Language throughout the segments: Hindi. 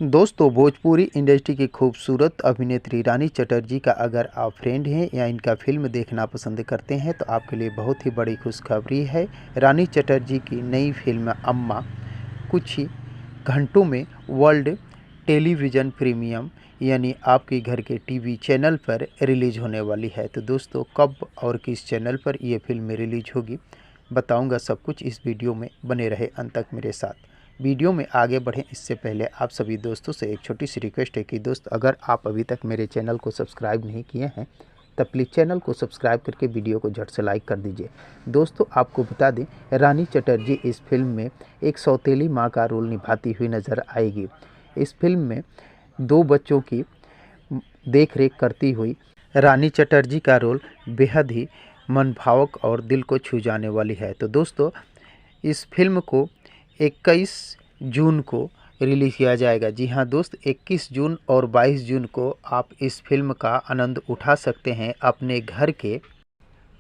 दोस्तों, भोजपुरी इंडस्ट्री की खूबसूरत अभिनेत्री रानी चटर्जी का अगर आप फ्रेंड हैं या इनका फिल्म देखना पसंद करते हैं तो आपके लिए बहुत ही बड़ी खुशखबरी है। रानी चटर्जी की नई फिल्म अम्मा कुछ ही घंटों में वर्ल्ड टेलीविज़न प्रीमियम यानी आपके घर के टीवी चैनल पर रिलीज़ होने वाली है। तो दोस्तों, कब और किस चैनल पर ये फिल्म रिलीज होगी बताऊंगा सब कुछ इस वीडियो में, बने रहे अंत तक मेरे साथ। वीडियो में आगे बढ़ें इससे पहले आप सभी दोस्तों से एक छोटी सी रिक्वेस्ट है कि दोस्त, अगर आप अभी तक मेरे चैनल को सब्सक्राइब नहीं किए हैं तब प्लीज़ चैनल को सब्सक्राइब करके वीडियो को झट से लाइक कर दीजिए। दोस्तों, आपको बता दें, रानी चटर्जी इस फिल्म में एक सौतेली माँ का रोल निभाती हुई नज़र आएगी। इस फिल्म में 2 बच्चों की देख रेख करती हुई रानी चटर्जी का रोल बेहद ही मनभावक और दिल को छू जाने वाली है। तो दोस्तों, इस फिल्म को 21 जून को रिलीज़ किया जाएगा। जी हाँ दोस्त, 21 जून और 22 जून को आप इस फिल्म का आनंद उठा सकते हैं अपने घर के।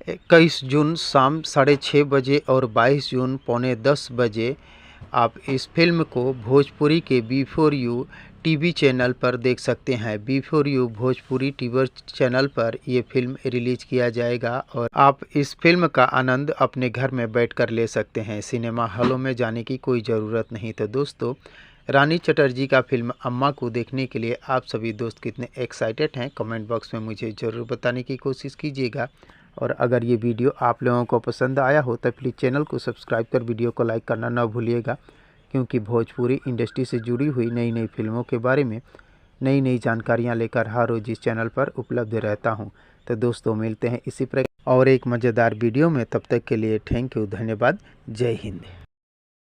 21 जून शाम 6:30 बजे और 22 जून पौने 10 बजे आप इस फिल्म को भोजपुरी के B4U टीवी चैनल पर देख सकते हैं। B4U भोजपुरी टीवी चैनल पर ये फिल्म रिलीज किया जाएगा और आप इस फिल्म का आनंद अपने घर में बैठकर ले सकते हैं। सिनेमा हॉलों में जाने की कोई ज़रूरत नहीं। तो दोस्तों, रानी चटर्जी का फिल्म अम्मा को देखने के लिए आप सभी दोस्त कितने एक्साइटेड हैं, कमेंट बॉक्स में मुझे ज़रूर बताने की कोशिश कीजिएगा। और अगर ये वीडियो आप लोगों को पसंद आया हो तो प्लीज़ चैनल को सब्सक्राइब कर वीडियो को लाइक करना ना भूलिएगा, क्योंकि भोजपुरी इंडस्ट्री से जुड़ी हुई नई नई फिल्मों के बारे में नई नई जानकारियां लेकर हर रोज़ इस चैनल पर उपलब्ध रहता हूं। तो दोस्तों, मिलते हैं इसी प्रकार और एक मज़ेदार वीडियो में। तब तक के लिए थैंक यू, धन्यवाद, जय हिंद।